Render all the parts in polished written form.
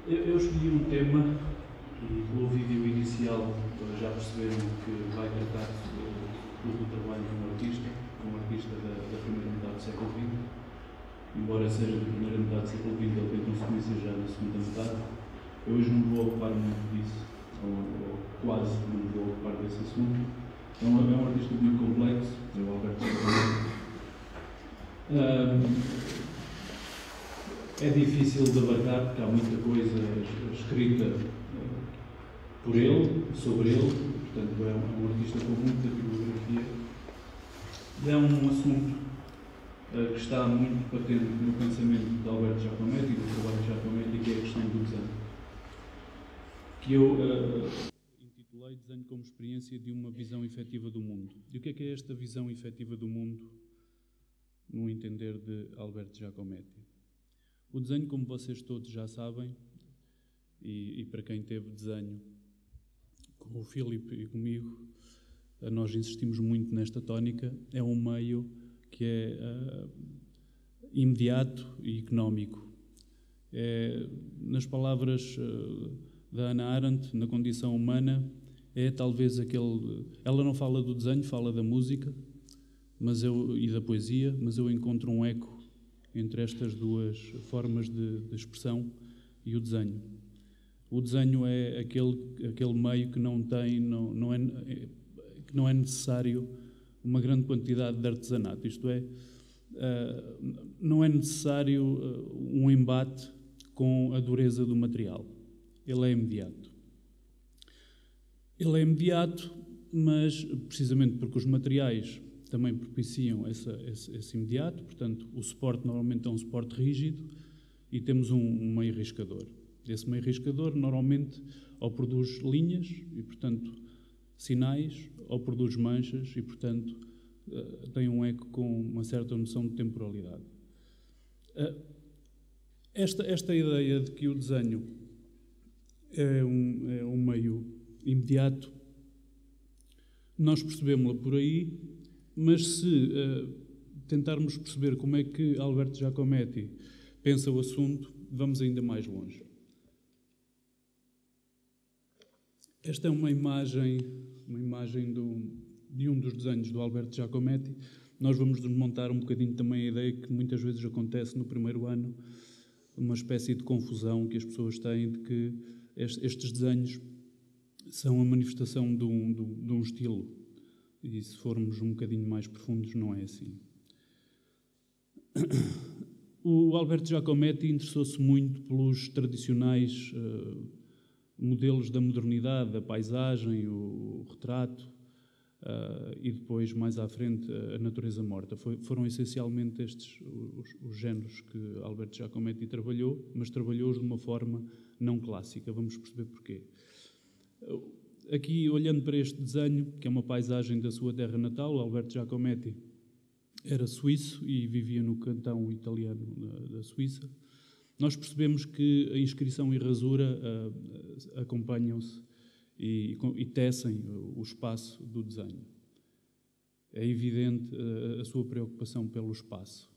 Eu escolhi um tema e pelo vídeo inicial já perceberam que vai tratar do trabalho de um artista da primeira metade do século XX. Embora seja da primeira metade do século XX, ele tem consequências já na segunda metade. Eu hoje não vou ocupar muito disso, ou quase não vou ocupar desse assunto. É um artista muito complexo, é o Alberto Giacometti. É difícil de abarcar porque há muita coisa escrita por ele, sobre ele, portanto é um artista com muita bibliografia. E é um assunto que está muito patente no pensamento de Alberto Giacometti e do trabalho de Giacometti, que é a questão do desenho. Que eu intitulei Desenho como experiência de uma visão efetiva do mundo. E o que é esta visão efetiva do mundo, no entender de Alberto Giacometti? O desenho, como vocês todos já sabem, e para quem teve desenho com o Filipe e comigo, nós insistimos muito nesta tónica, é um meio que é imediato e económico. Nas palavras da Hannah Arendt, na condição humana, é talvez aquele... Ela não fala do desenho, fala da música e da poesia, mas eu encontro um eco entre estas duas formas de expressão e o desenho. O desenho é aquele meio que não é necessário uma grande quantidade de artesanato, isto é, não é necessário um embate com a dureza do material. Ele é imediato. Ele é imediato, mas precisamente porque os materiais também propiciam esse imediato, portanto, o suporte normalmente é um suporte rígido e temos um meio riscador. Esse meio riscador normalmente ou produz linhas e, portanto, sinais, ou produz manchas e, portanto, tem um eco com uma certa noção de temporalidade. Esta ideia de que o desenho é um meio imediato, nós percebemos-la por aí, mas se tentarmos perceber como é que Alberto Giacometti pensa o assunto, vamos ainda mais longe. Esta é uma imagem de um dos desenhos do Alberto Giacometti. Nós vamos desmontar um bocadinho também a ideia que muitas vezes acontece no primeiro ano, uma espécie de confusão que as pessoas têm de que estes desenhos são a manifestação de um estilo. E se formos um bocadinho mais profundos, não é assim. O Alberto Giacometti interessou-se muito pelos tradicionais modelos da modernidade, a paisagem, o retrato e depois, mais à frente, a natureza morta. Foram essencialmente estes os géneros que Alberto Giacometti trabalhou, mas trabalhou-os de uma forma não clássica. Vamos perceber porquê. Aqui, olhando para este desenho, que é uma paisagem da sua terra natal, o Alberto Giacometti era suíço e vivia no cantão italiano da Suíça. Nós percebemos que a inscrição e rasura acompanham-se e tecem o espaço do desenho. É evidente a sua preocupação pelo espaço.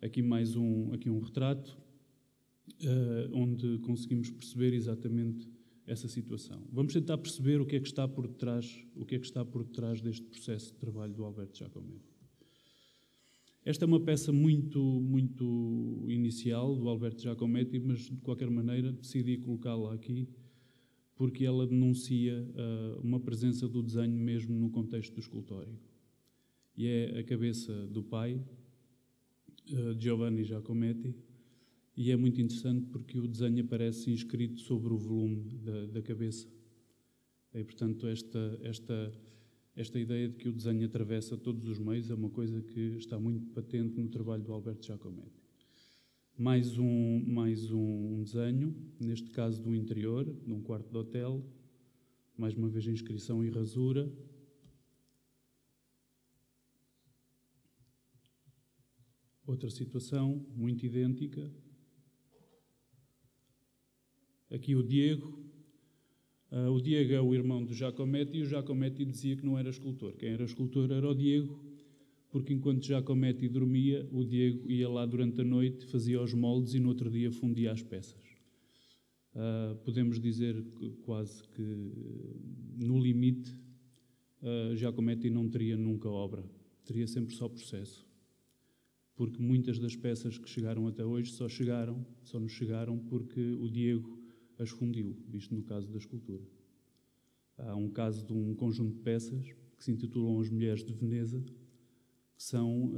Aqui um retrato, onde conseguimos perceber exatamente essa situação. Vamos tentar perceber o que é que está por detrás deste processo de trabalho do Alberto Giacometti. Esta é uma peça muito inicial do Alberto Giacometti, mas de qualquer maneira decidi colocá-la aqui porque ela denuncia uma presença do desenho mesmo no contexto do escultório. E é a cabeça do pai, Giovanni Giacometti, e é muito interessante porque o desenho aparece inscrito sobre o volume da cabeça. E, portanto, esta ideia de que o desenho atravessa todos os meios é uma coisa que está muito patente no trabalho do Alberto Giacometti. Mais um desenho, neste caso do interior, de um quarto de hotel, mais uma vez inscrição e rasura. Outra situação muito idêntica. Aqui o Diego. O Diego é o irmão do Giacometti e o Giacometti dizia que não era escultor. Quem era escultor era o Diego, porque enquanto Giacometti dormia, o Diego ia lá durante a noite, fazia os moldes e no outro dia fundia as peças. Podemos dizer que quase que, no limite, Giacometti não teria nunca obra, teria sempre só processo. Porque muitas das peças que chegaram até hoje só nos chegaram porque o Diego as fundiu, isto no caso da escultura. Há um caso de um conjunto de peças que se intitulam As Mulheres de Veneza, que são,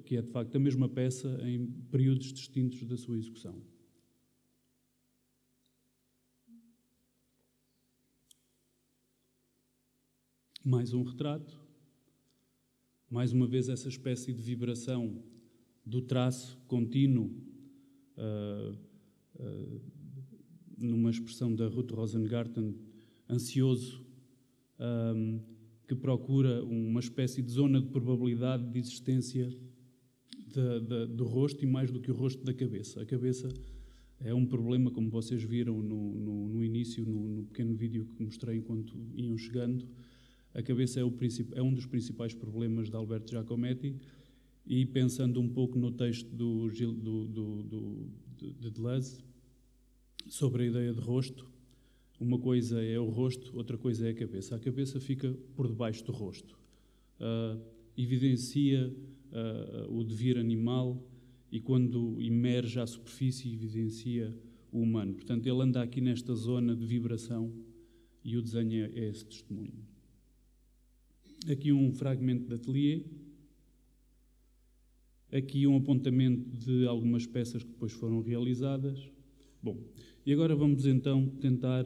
que é de facto a mesma peça em períodos distintos da sua execução. Mais um retrato, mais uma vez essa espécie de vibração do traço contínuo, numa expressão da Ruth Rosengarten, ansioso, que procura uma espécie de zona de probabilidade de existência do rosto e mais do que o rosto da cabeça. A cabeça é um problema, como vocês viram no início, no pequeno vídeo que mostrei enquanto iam chegando. A cabeça é um dos principais problemas de Alberto Giacometti, e pensando um pouco no texto de Deleuze sobre a ideia de rosto, uma coisa é o rosto, outra coisa é a cabeça. A cabeça fica por debaixo do rosto, evidencia o devir animal e, quando emerge à superfície, evidencia o humano. Portanto, ele anda aqui nesta zona de vibração e o desenho é esse testemunho. Aqui um fragmento de ateliê, aqui um apontamento de algumas peças que depois foram realizadas. Bom, e agora vamos então tentar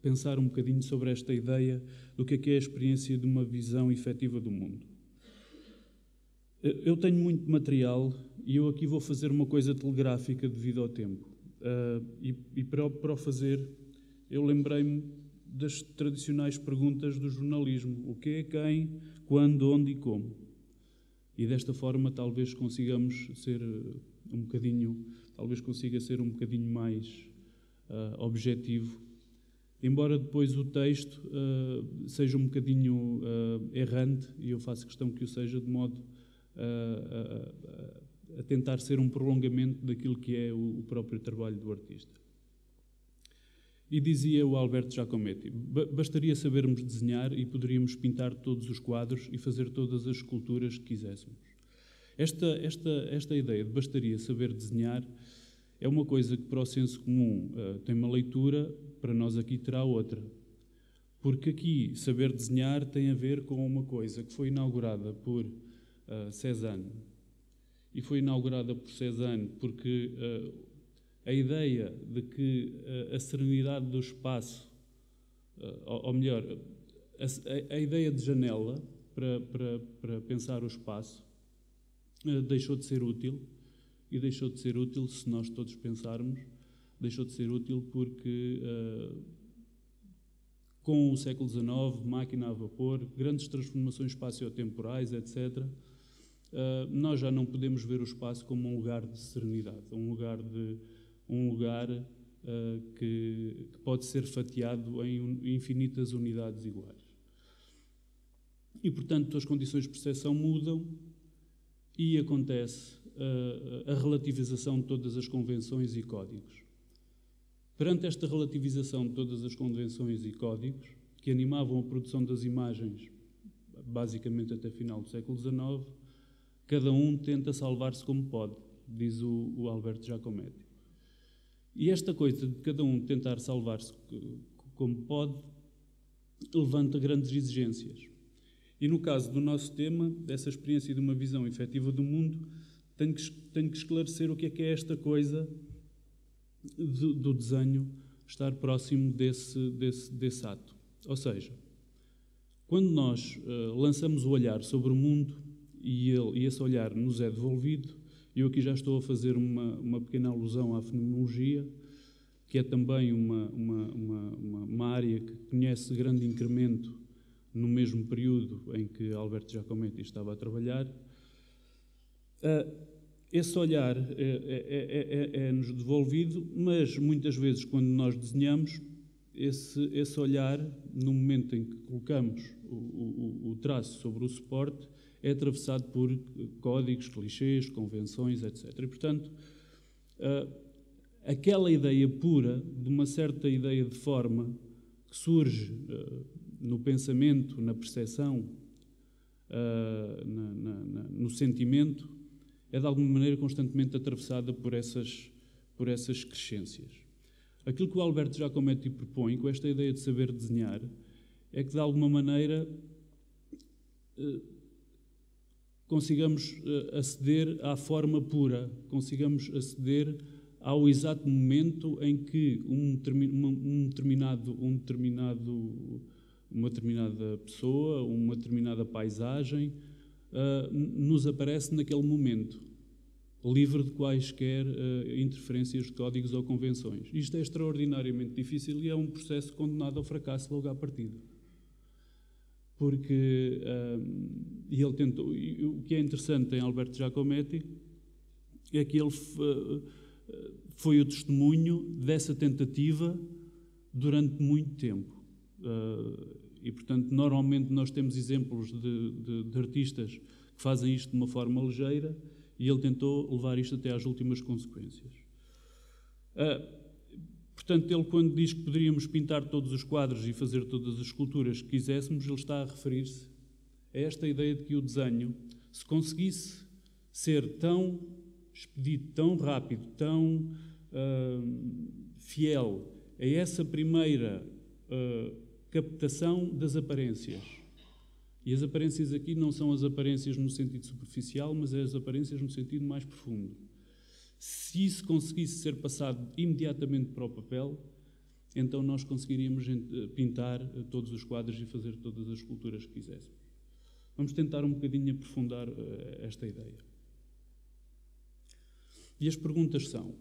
pensar um bocadinho sobre esta ideia do que é a experiência de uma visão efetiva do mundo. Eu tenho muito material e eu aqui vou fazer uma coisa telegráfica devido ao tempo. E para o fazer, eu lembrei-me das tradicionais perguntas do jornalismo: o quê, quem, quando, onde e como. E desta forma talvez consigamos ser um bocadinho, talvez consiga ser um bocadinho mais objetivo, embora depois o texto seja um bocadinho errante, e eu faço questão que o seja, de modo a tentar ser um prolongamento daquilo que é o próprio trabalho do artista. E dizia o Alberto Giacometti: bastaria sabermos desenhar e poderíamos pintar todos os quadros e fazer todas as esculturas que quiséssemos. Esta ideia de bastaria saber desenhar é uma coisa que, para o senso comum, tem uma leitura, para nós aqui terá outra. Porque aqui saber desenhar tem a ver com uma coisa que foi inaugurada por Cézanne. E foi inaugurada por Cézanne porque a ideia de que a serenidade do espaço, ou melhor, a ideia de janela para pensar o espaço, deixou de ser útil. E deixou de ser útil, se nós todos pensarmos, deixou de ser útil porque com o século XIX, máquina a vapor, grandes transformações espaciotemporais, etc., nós já não podemos ver o espaço como um lugar de serenidade, um lugar que pode ser fatiado em infinitas unidades iguais. E, portanto, as condições de percepção mudam e acontece a relativização de todas as convenções e códigos. Perante esta relativização de todas as convenções e códigos, que animavam a produção das imagens, basicamente até final do século XIX, cada um tenta salvar-se como pode, diz o Alberto Giacometti. E esta coisa de cada um tentar salvar-se como pode levanta grandes exigências. E no caso do nosso tema, dessa experiência de uma visão efetiva do mundo, tenho que esclarecer o que é esta coisa do desenho estar próximo desse ato. Ou seja, quando nós lançamos o olhar sobre o mundo e esse olhar nos é devolvido, eu aqui já estou a fazer uma pequena alusão à fenomenologia, que é também uma área que conhece grande incremento no mesmo período em que Alberto Giacometti estava a trabalhar. Esse olhar é-nos devolvido, mas muitas vezes quando nós desenhamos, esse olhar, no momento em que colocamos o traço sobre o suporte, é atravessado por códigos, clichês, convenções, etc. E, portanto, aquela ideia pura, de uma certa ideia de forma, que surge no pensamento, na percepção, no sentimento, é de alguma maneira constantemente atravessada por essas crescências. Aquilo que o Alberto Giacometti propõe com esta ideia de saber desenhar é que, de alguma maneira, consigamos aceder à forma pura, consigamos aceder ao exato momento em que uma determinada pessoa, uma determinada paisagem nos aparece naquele momento, livre de quaisquer interferências de códigos ou convenções. Isto é extraordinariamente difícil e é um processo condenado ao fracasso logo à partida. Porque ele tentou, e o que é interessante em Alberto Giacometti é que ele foi o testemunho dessa tentativa durante muito tempo. E, portanto, normalmente nós temos exemplos de artistas que fazem isto de uma forma ligeira, e ele tentou levar isto até às últimas consequências. Portanto, ele, quando diz que poderíamos pintar todos os quadros e fazer todas as esculturas que quiséssemos, ele está a referir-se a esta ideia de que o desenho, se conseguisse ser tão expedito, tão rápido, tão fiel a essa primeira captação das aparências. E as aparências aqui não são as aparências no sentido superficial, mas as aparências no sentido mais profundo. Se isso conseguisse ser passado imediatamente para o papel, então nós conseguiríamos pintar todos os quadros e fazer todas as esculturas que quiséssemos. Vamos tentar um bocadinho aprofundar esta ideia. E as perguntas são: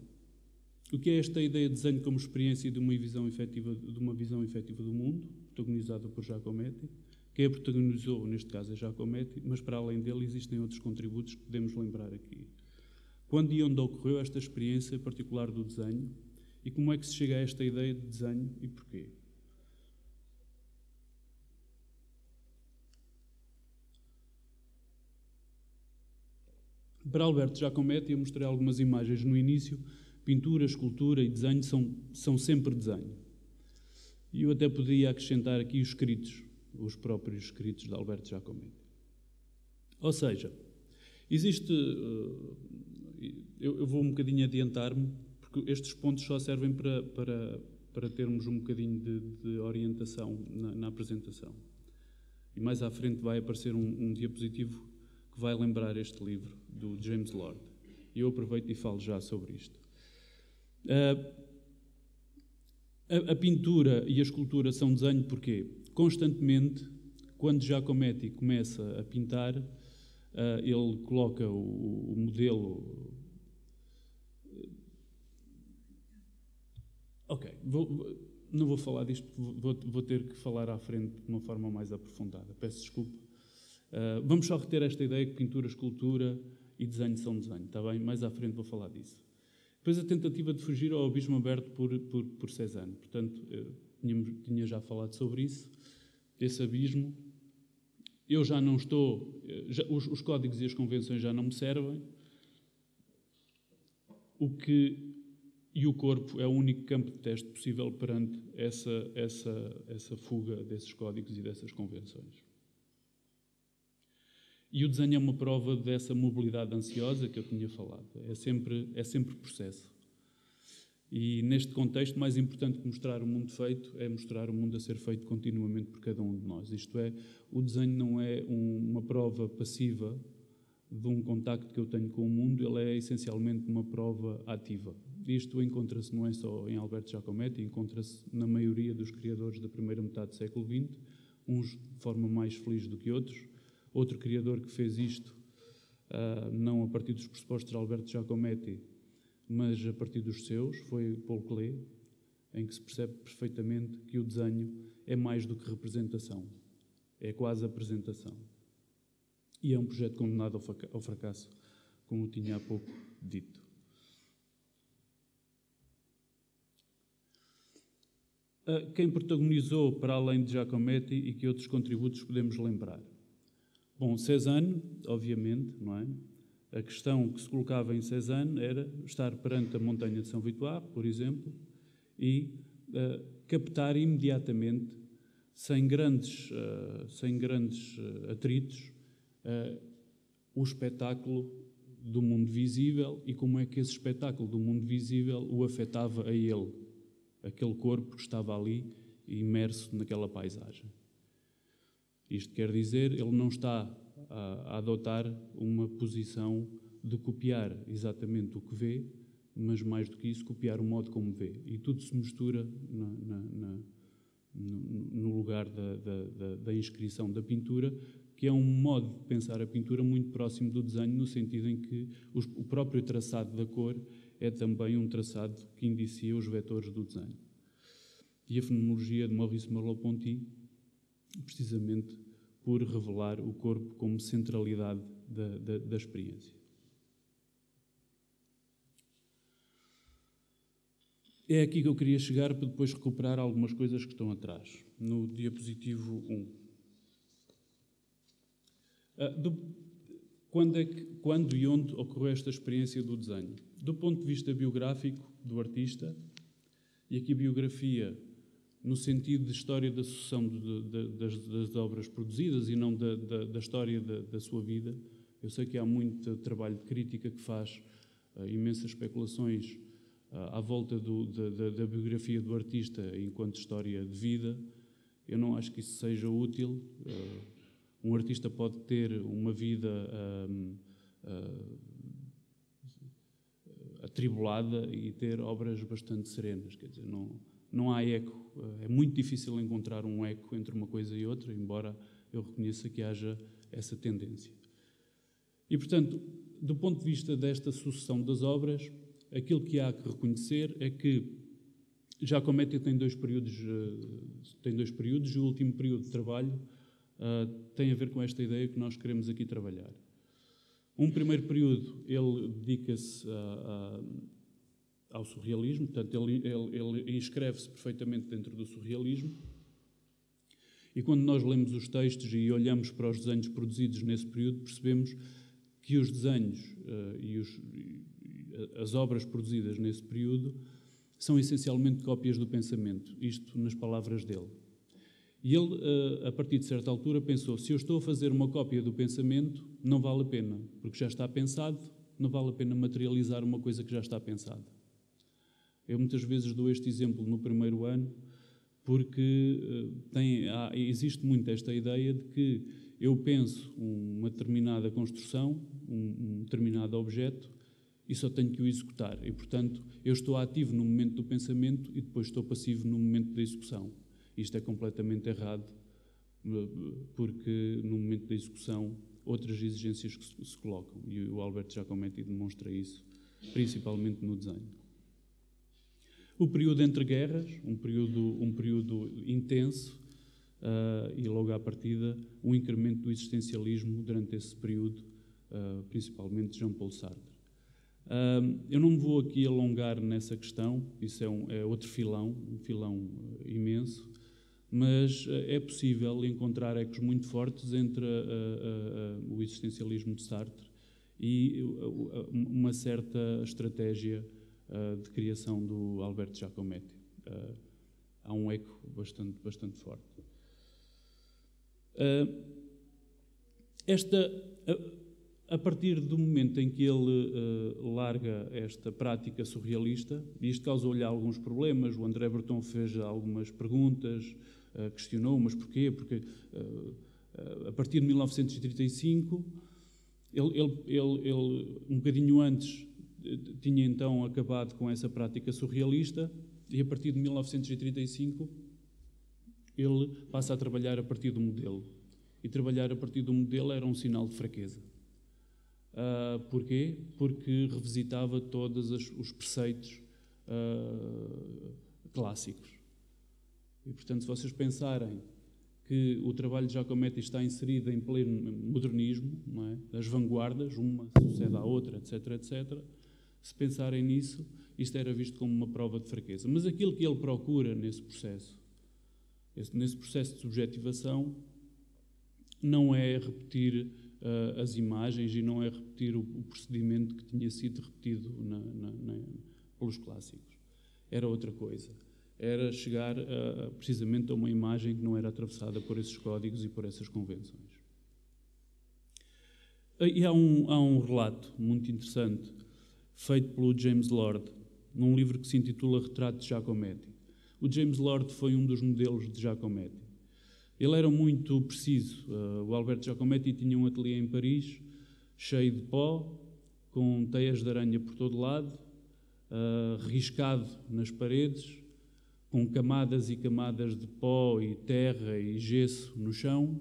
o que é esta ideia de desenho como experiência de uma visão efetiva do mundo, protagonizada por Giacometti? Quem a protagonizou, neste caso, é Giacometti, mas para além dele existem outros contributos que podemos lembrar aqui. Quando e onde ocorreu esta experiência particular do desenho e como é que se chega a esta ideia de desenho e porquê? Para Alberto Giacometti, eu mostrei algumas imagens no início. Pintura, escultura e desenho são sempre desenho. E eu até poderia acrescentar aqui os escritos, os próprios escritos de Alberto Giacometti. Ou seja, existe... Eu vou um bocadinho adiantar-me, porque estes pontos só servem para termos um bocadinho de orientação na apresentação. E mais à frente vai aparecer um diapositivo que vai lembrar este livro, do James Lord. E eu aproveito e falo já sobre isto. A pintura e a escultura são desenho porquê? Constantemente, quando Giacometti começa a pintar, ele coloca o modelo... Ok, não vou falar disto, vou ter que falar à frente de uma forma mais aprofundada. Peço desculpa. Vamos só reter esta ideia que pintura, escultura e desenho são desenho, está bem? Mais à frente vou falar disso. Depois a tentativa de fugir ao abismo aberto por Cézanne. Portanto, tinha já falado sobre isso. Esse abismo, eu já não estou... os códigos e as convenções já não me servem. E o corpo é o único campo de teste possível perante essa fuga desses códigos e dessas convenções. E o desenho é uma prova dessa mobilidade ansiosa que eu tinha falado. É sempre processo. E neste contexto, mais importante que mostrar o mundo feito é mostrar o mundo a ser feito continuamente por cada um de nós. Isto é, o desenho não é uma prova passiva de um contacto que eu tenho com o mundo, ele é essencialmente uma prova ativa. Isto encontra-se não é só em Alberto Giacometti, encontra-se na maioria dos criadores da primeira metade do século XX, uns de forma mais feliz do que outros. Outro criador que fez isto, não a partir dos pressupostos de Alberto Giacometti, mas a partir dos seus, foi Paul Klee, em que se percebe perfeitamente que o desenho é mais do que representação, é quase apresentação. E é um projeto condenado ao fracasso, como tinha há pouco dito. Quem protagonizou para além de Giacometti e que outros contributos podemos lembrar? Bom, Cézanne, obviamente, não é? A questão que se colocava em Cézanne era estar perante a montanha de São Victoire, por exemplo, e captar imediatamente, sem grandes atritos, o espetáculo do mundo visível e como é que esse espetáculo do mundo visível o afetava a ele, aquele corpo que estava ali imerso naquela paisagem. Isto quer dizer, ele não está a adotar uma posição de copiar exatamente o que vê, mas mais do que isso, copiar o modo como vê. E tudo se mistura no lugar da inscrição da pintura, que é um modo de pensar a pintura muito próximo do desenho, no sentido em que o próprio traçado da cor é também um traçado que indicia os vetores do desenho. E a fenomenologia de Maurice Merleau-Ponty, precisamente por revelar o corpo como centralidade da experiência. É aqui que eu queria chegar para depois recuperar algumas coisas que estão atrás, no diapositivo 1. Quando e onde ocorreu esta experiência do desenho? Do ponto de vista biográfico do artista, e aqui biografia no sentido de história da sucessão das obras produzidas e não da história da sua vida. Eu sei que há muito trabalho de crítica que faz imensas especulações à volta da biografia do artista enquanto história de vida. Eu não acho que isso seja útil. Um artista pode ter uma vida atribulada e ter obras bastante serenas. Quer dizer, não há eco. É muito difícil encontrar um eco entre uma coisa e outra, embora eu reconheça que haja essa tendência. E, portanto, do ponto de vista desta sucessão das obras, aquilo que há que reconhecer é que Giacometti tem dois períodos, e o último período de trabalho tem a ver com esta ideia que nós queremos aqui trabalhar. Um primeiro período, ele dedica-se ao surrealismo, portanto, ele inscreve-se perfeitamente dentro do surrealismo, e quando nós lemos os textos e olhamos para os desenhos produzidos nesse período, percebemos que os desenhos as obras produzidas nesse período são essencialmente cópias do pensamento, isto nas palavras dele. E ele, a partir de certa altura, pensou: se eu estou a fazer uma cópia do pensamento, não vale a pena, porque já está pensado, não vale a pena materializar uma coisa que já está pensada. Eu muitas vezes dou este exemplo no primeiro ano, porque existe muito esta ideia de que eu penso uma determinada construção, um determinado objeto, e só tenho que o executar. E, portanto, eu estou ativo no momento do pensamento e depois estou passivo no momento da execução. Isto é completamente errado, porque no momento da execução outras exigências que se colocam. E o Alberto Giacometti demonstra isso, principalmente no desenho. O período entre guerras, um período intenso, e logo à partida um incremento do existencialismo durante esse período, principalmente de Jean-Paul Sartre. Eu não me vou aqui alongar nessa questão, isso é outro filão, um filão imenso, mas é possível encontrar ecos muito fortes entre o existencialismo de Sartre e uma certa estratégia de criação do Alberto Giacometti. Há um eco bastante forte. A partir do momento em que ele larga esta prática surrealista, e isto causou-lhe alguns problemas, o André Breton fez algumas perguntas, questionou, mas porquê? Porque a partir de 1935, ele um bocadinho antes tinha então acabado com essa prática surrealista, e a partir de 1935 ele passa a trabalhar a partir do modelo. E trabalhar a partir do modelo era um sinal de fraqueza. Porquê? Porque revisitava todos os preceitos clássicos. E, portanto, se vocês pensarem que o trabalho de Giacometti está inserido em pleno modernismo, não é? As vanguardas, uma sucede à outra, etc., etc., se pensarem nisso, isto era visto como uma prova de fraqueza. Mas aquilo que ele procura nesse processo de subjetivação, não é repetir as imagens e não é repetir o procedimento que tinha sido repetido pelos clássicos. Era outra coisa. Era chegar precisamente a uma imagem que não era atravessada por esses códigos e por essas convenções. E há um relato muito interessante, feito pelo James Lord, num livro que se intitula Retrato de Giacometti. O James Lord foi um dos modelos de Giacometti. Ele era muito preciso. O Alberto Giacometti tinha um ateliê em Paris, cheio de pó, com teias de aranha por todo lado, riscado nas paredes, com camadas e camadas de pó e terra e gesso no chão.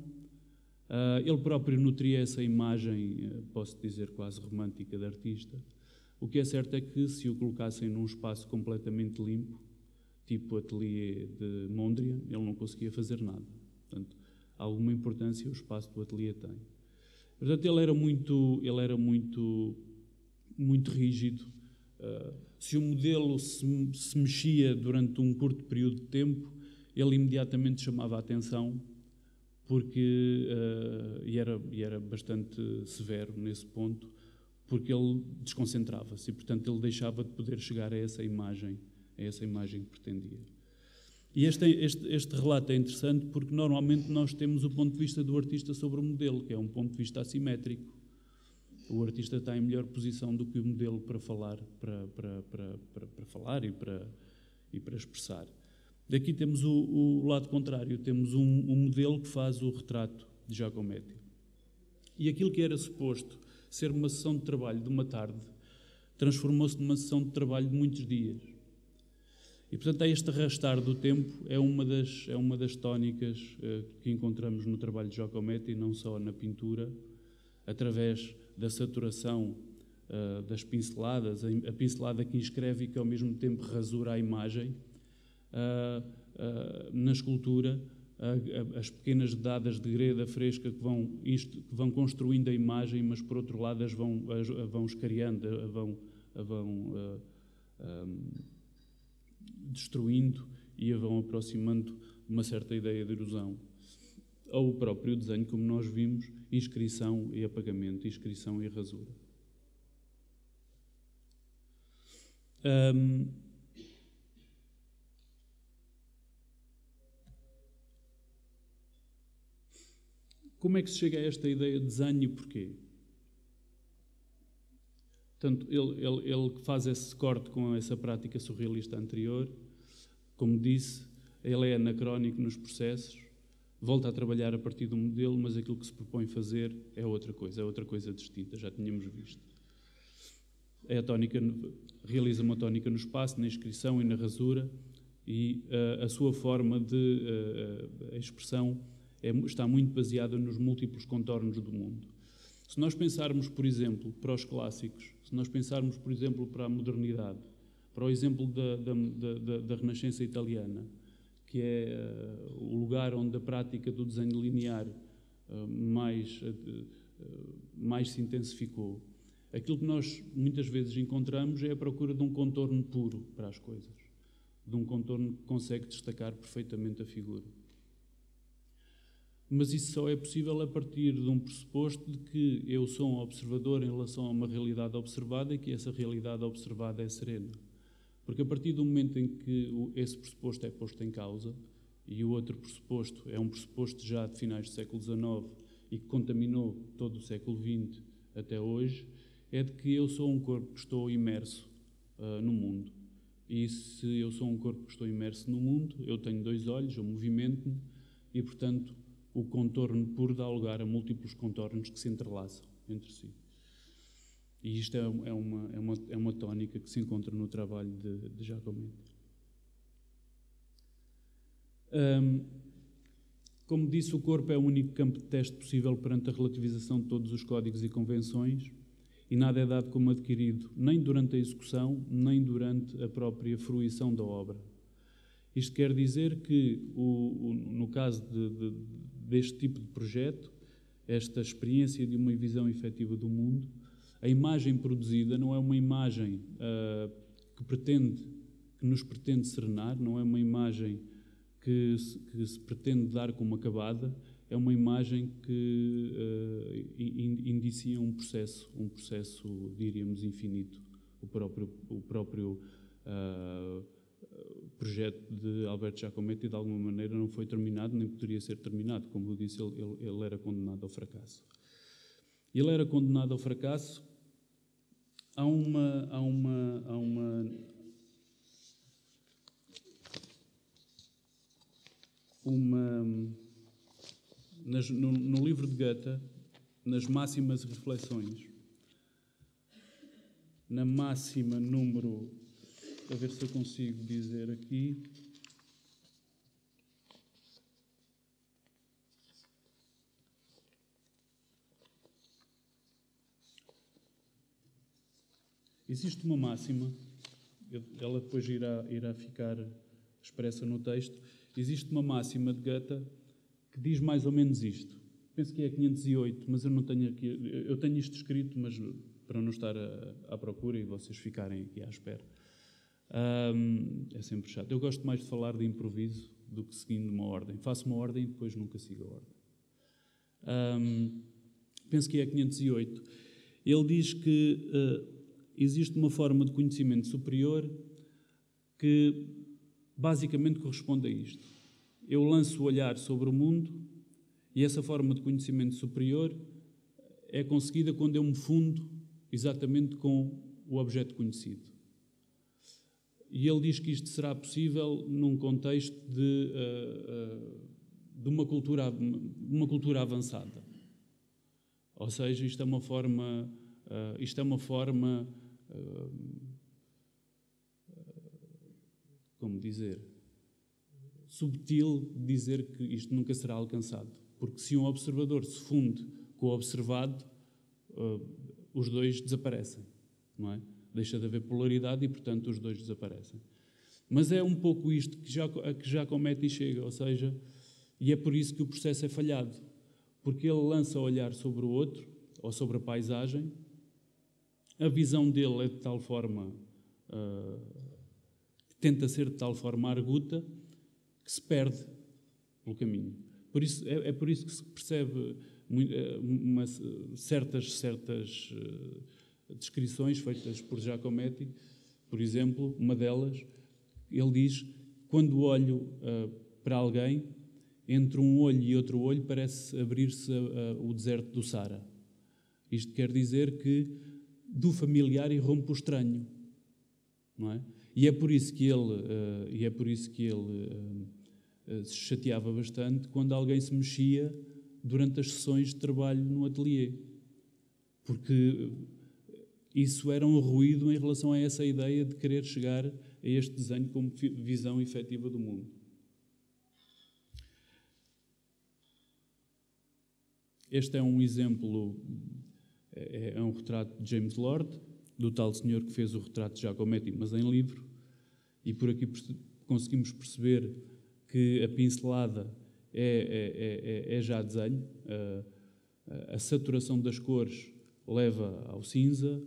Ele próprio nutria essa imagem, posso dizer, quase romântica de artista. O que é certo é que, se o colocassem num espaço completamente limpo, tipo o ateliê de Mondrian, ele não conseguia fazer nada. Portanto, alguma importância o espaço do ateliê tem. Portanto, ele era muito rígido. Se o modelo se mexia durante um curto período de tempo, ele imediatamente chamava a atenção, porque e era bastante severo nesse ponto, porque ele desconcentrava-se e, portanto, ele deixava de poder chegar a essa imagem que pretendia. E este relato é interessante porque normalmente nós temos o ponto de vista do artista sobre o modelo, que é um ponto de vista assimétrico. O artista está em melhor posição do que o modelo para falar, para falar e para expressar. Daqui temos o lado contrário, temos um modelo que faz o retrato de Giacometti. E aquilo que era suposto ser uma sessão de trabalho de uma tarde, transformou-se numa sessão de trabalho de muitos dias. E, portanto, este arrastar do tempo é uma das tónicas que encontramos no trabalho de Giacometti, e não só na pintura, através da saturação das pinceladas, a pincelada que inscreve e que ao mesmo tempo rasura a imagem. Na escultura, as pequenas dadas de greda fresca que vão construindo a imagem, mas por outro lado as vão escariando, a vão destruindo e a vão aproximando de uma certa ideia de erosão. Ou o próprio desenho, como nós vimos, inscrição e apagamento, inscrição e rasura. Como é que se chega a esta ideia de desenho e porquê? Portanto, ele faz esse corte com essa prática surrealista anterior. Como disse, ele é anacrónico nos processos, volta a trabalhar a partir do modelo, mas aquilo que se propõe fazer é outra coisa distinta, já tínhamos visto. É a tónica, realiza uma tónica no espaço, na inscrição e na rasura, e a sua forma de expressão está muito baseada nos múltiplos contornos do mundo. Se nós pensarmos, por exemplo, para os clássicos, se nós pensarmos, por exemplo, para a modernidade, para o exemplo da Renascença italiana, que é o lugar onde a prática do desenho linear mais se intensificou, aquilo que nós muitas vezes encontramos é a procura de um contorno puro para as coisas, de um contorno que consegue destacar perfeitamente a figura. Mas isso só é possível a partir de um pressuposto de que eu sou um observador em relação a uma realidade observada e que essa realidade observada é serena. Porque a partir do momento em que esse pressuposto é posto em causa, e o outro pressuposto é um pressuposto já de finais do século XIX e que contaminou todo o século XX até hoje, é de que eu sou um corpo que estou imerso no mundo. E se eu sou um corpo que estou imerso no mundo, eu tenho dois olhos, eu movimento-me e, portanto, o contorno puro dá lugar a múltiplos contornos que se entrelaçam entre si. E isto é uma tónica que se encontra no trabalho de Giacometti. Como disse, o corpo é o único campo de teste possível perante a relativização de todos os códigos e convenções, e nada é dado como adquirido, nem durante a execução, nem durante a própria fruição da obra. Isto quer dizer que, no caso deste tipo de projeto, esta experiência de uma visão efetiva do mundo, a imagem produzida não é uma imagem que nos pretende serenar, não é uma imagem que se pretende dar como acabada, é uma imagem que indicia um processo, diríamos, infinito. O próprio projeto de Alberto Giacometti, de alguma maneira, não foi terminado, nem poderia ser terminado. Como eu disse, ele era condenado ao fracasso. Ele era condenado ao fracasso. No livro de Goethe, nas máximas reflexões, na máxima número, a ver se eu consigo dizer aqui, existe uma máxima, ela depois irá ficar expressa no texto. Existe uma máxima de Goethe que diz mais ou menos isto. Penso que é 508, mas eu não tenho aqui. Eu tenho isto escrito, mas para não estar à procura e vocês ficarem aqui à espera. É sempre chato. Eu gosto mais de falar de improviso do que seguindo uma ordem. Faço uma ordem e depois nunca sigo a ordem. Penso que é 508. Ele diz que existe uma forma de conhecimento superior que basicamente corresponde a isto. Eu lanço o olhar sobre o mundo e essa forma de conhecimento superior é conseguida quando eu me fundo exatamente com o objeto conhecido. E ele diz que isto será possível num contexto de uma cultura avançada. Ou seja, isto é uma forma como dizer, subtil de dizer que isto nunca será alcançado. Porque se um observador se funde com o observado, os dois desaparecem, não é? Deixa de haver polaridade e, portanto, os dois desaparecem. Mas é um pouco isto que Giacometti chega, ou seja, e é por isso que o processo é falhado. Porque ele lança o olhar sobre o outro, ou sobre a paisagem, a visão dele é de tal forma, tenta ser de tal forma arguta, que se perde pelo caminho. É por isso que se percebe certas descrições feitas por Giacometti. Por exemplo, uma delas, ele diz: quando olho para alguém, entre um olho e outro olho parece abrir-se o deserto do Saara. Isto quer dizer que do familiar irrompe o estranho, não é? E é por isso que ele se chateava bastante quando alguém se mexia durante as sessões de trabalho no ateliê, porque isso era um ruído em relação a essa ideia de querer chegar a este desenho como visão efetiva do mundo. Este é um exemplo, é um retrato de James Lord, do tal senhor que fez o retrato de Giacometti, mas em livro, e por aqui conseguimos perceber que a pincelada é já desenho, a saturação das cores leva ao cinza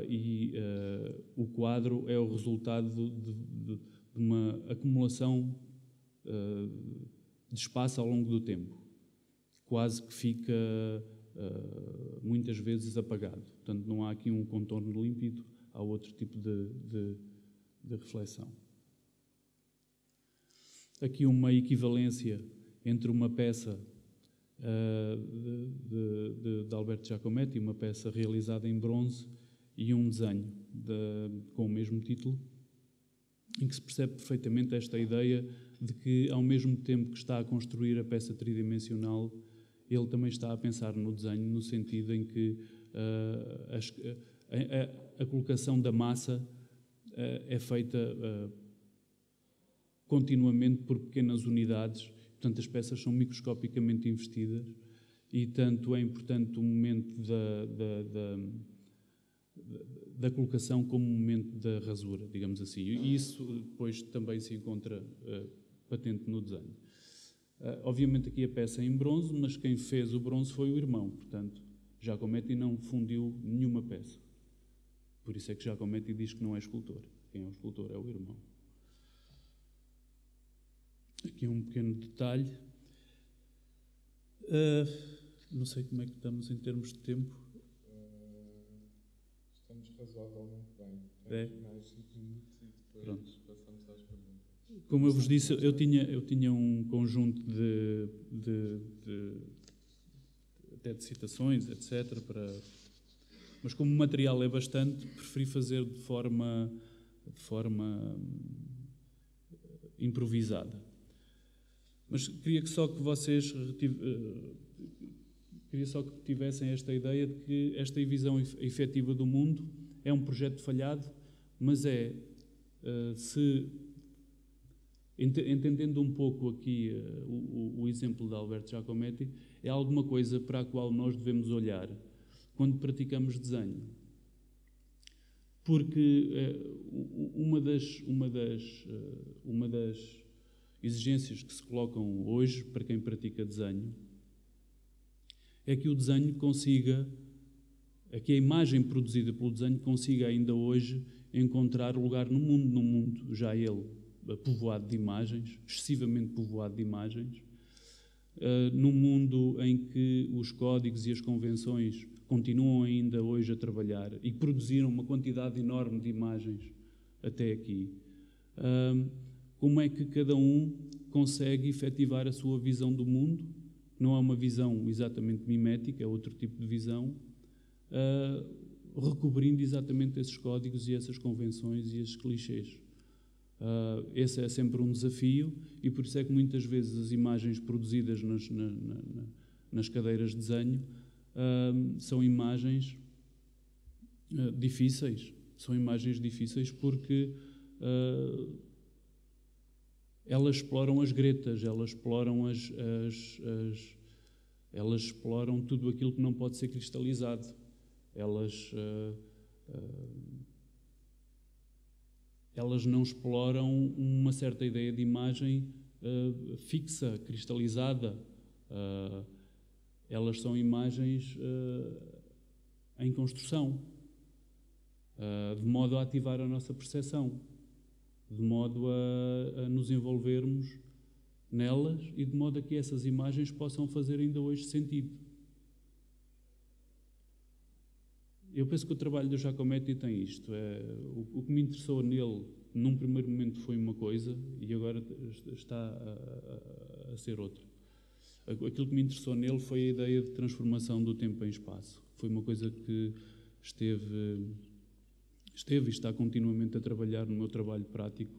e o quadro é o resultado de uma acumulação de espaço ao longo do tempo. Quase que fica muitas vezes apagado. Portanto, não há aqui um contorno límpido, há outro tipo de reflexão. Aqui uma equivalência entre uma peça de Alberto Giacometti, uma peça realizada em bronze, e um desenho com o mesmo título, em que se percebe perfeitamente esta ideia de que, ao mesmo tempo que está a construir a peça tridimensional, ele também está a pensar no desenho, no sentido em que a colocação da massa é feita continuamente por pequenas unidades, portanto as peças são microscopicamente investidas e tanto é importante o momento da colocação como o momento da rasura, digamos assim. E isso depois também se encontra patente no desenho. Obviamente aqui a peça é em bronze, mas quem fez o bronze foi o irmão, portanto Giacometti não fundiu nenhuma peça. Por isso é que Giacometti diz que não é escultor. Quem é o escultor é o irmão. Aqui um pequeno detalhe. Não sei como é que estamos em termos de tempo. Estamos razoavelmente bem. Temos mais 5 minutos e depois passamos às perguntas. Como eu vos disse, eu tinha um conjunto até de citações, etc. Mas como o material é bastante, preferi fazer de forma improvisada. Mas queria só que vocês tivessem esta ideia de que esta visão efetiva do mundo é um projeto falhado, mas entendendo um pouco aqui o exemplo de Alberto Giacometti, é alguma coisa para a qual nós devemos olhar quando praticamos desenho. Porque uma das exigências que se colocam hoje para quem pratica desenho é que o desenho que a imagem produzida pelo desenho consiga ainda hoje encontrar lugar num mundo já ele povoado de imagens, excessivamente povoado de imagens, num mundo em que os códigos e as convenções continuam ainda hoje a trabalhar e produziram uma quantidade enorme de imagens até aqui. Como é que cada um consegue efetivar a sua visão do mundo? Não é uma visão exatamente mimética, é outro tipo de visão, recobrindo exatamente esses códigos e essas convenções e esses clichês. Esse é sempre um desafio e por isso é que muitas vezes as imagens produzidas nas cadeiras de desenho são imagens difíceis. São imagens difíceis porque elas exploram as gretas, elas exploram tudo aquilo que não pode ser cristalizado. Elas não exploram uma certa ideia de imagem fixa, cristalizada. Elas são imagens em construção, de modo a ativar a nossa percepção, de modo a nos envolvermos nelas e de modo a que essas imagens possam fazer ainda hoje sentido. Eu penso que o trabalho do Giacometti tem isto. O que me interessou nele, num primeiro momento, foi uma coisa e agora está a ser outra. Aquilo que me interessou nele foi a ideia de transformação do tempo em espaço. Foi uma coisa que esteve e está continuamente a trabalhar no meu trabalho prático,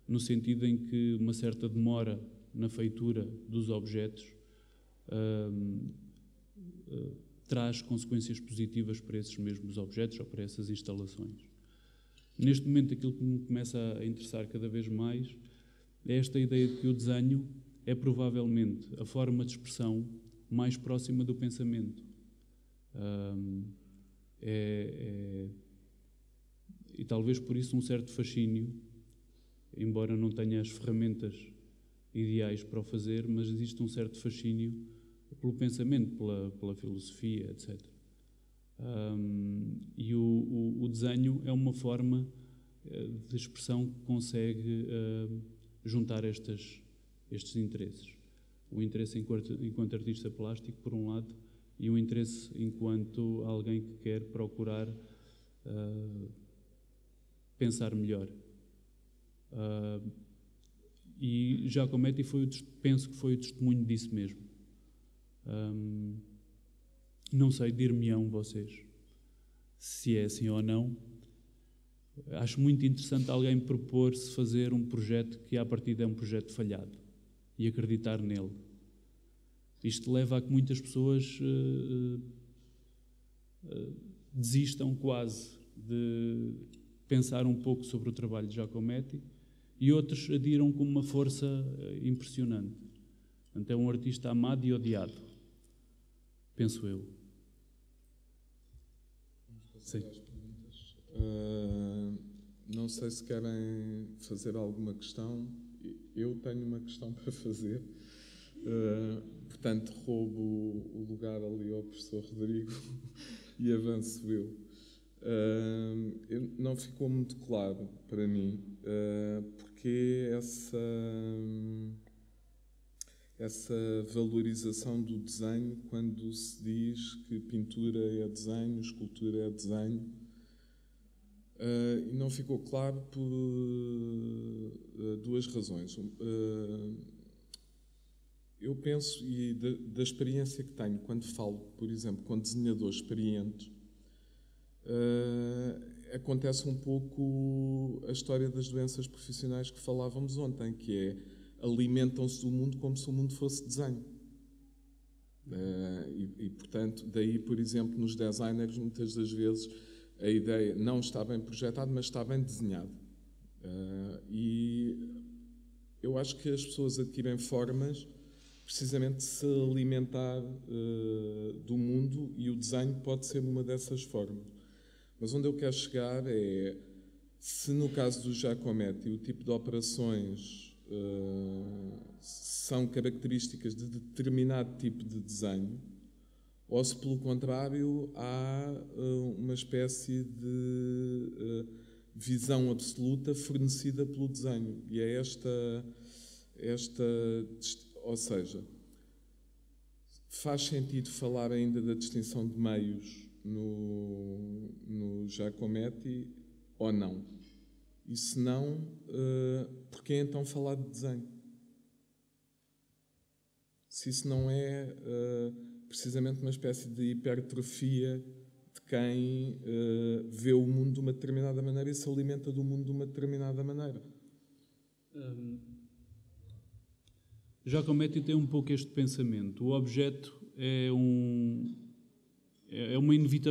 no sentido em que uma certa demora na feitura dos objetos traz consequências positivas para esses mesmos objetos ou para essas instalações. Neste momento, aquilo que me começa a interessar cada vez mais é esta ideia de que o desenho é provavelmente a forma de expressão mais próxima do pensamento. E talvez por isso um certo fascínio, embora não tenha as ferramentas ideais para o fazer, mas existe um certo fascínio pelo pensamento, pela filosofia, etc. E o desenho é uma forma de expressão que consegue juntar estes interesses. O interesse enquanto artista plástico, por um lado, e o interesse enquanto alguém que quer procurar pensar melhor. E Giacometti penso que foi o testemunho disso mesmo. Não sei, dir-me-ão vocês se é assim ou não. Acho muito interessante alguém propor-se fazer um projeto que à partida é um projeto falhado e acreditar nele. Isto leva a que muitas pessoas desistam quase de pensar um pouco sobre o trabalho de Giacometti e outros adiram com uma força impressionante. Portanto, é um artista amado e odiado, penso eu. Vamos passar às perguntas. Não sei se querem fazer alguma questão. Eu tenho uma questão para fazer. Portanto, roubo o lugar ali ao professor Rodrigo e avanço eu. Não ficou muito claro para mim porque essa valorização do desenho quando se diz que pintura é desenho, escultura é desenho. E não ficou claro por duas razões. Eu penso, e da experiência que tenho, quando falo, por exemplo, com desenhadores experientes, acontece um pouco a história das doenças profissionais que falávamos ontem, que é alimentam-se do mundo como se o mundo fosse desenho. Portanto, daí, por exemplo, nos designers, muitas das vezes, a ideia não está bem projetada, mas está bem desenhada. E eu acho que as pessoas adquirem formas precisamente de se alimentar do mundo, e o desenho pode ser uma dessas formas. Mas onde eu quero chegar é, se no caso do Giacometti o tipo de operações são características de determinado tipo de desenho, ou se, pelo contrário, há uma espécie de visão absoluta fornecida pelo desenho. E é ou seja, faz sentido falar ainda da distinção de meios no Giacometti ou não? E se não, porquê então falar de desenho? Se isso não é precisamente uma espécie de hipertrofia de quem vê o mundo de uma determinada maneira e se alimenta do mundo de uma determinada maneira. Giacometti tem um pouco este pensamento. O objeto é uma inevitabilidade.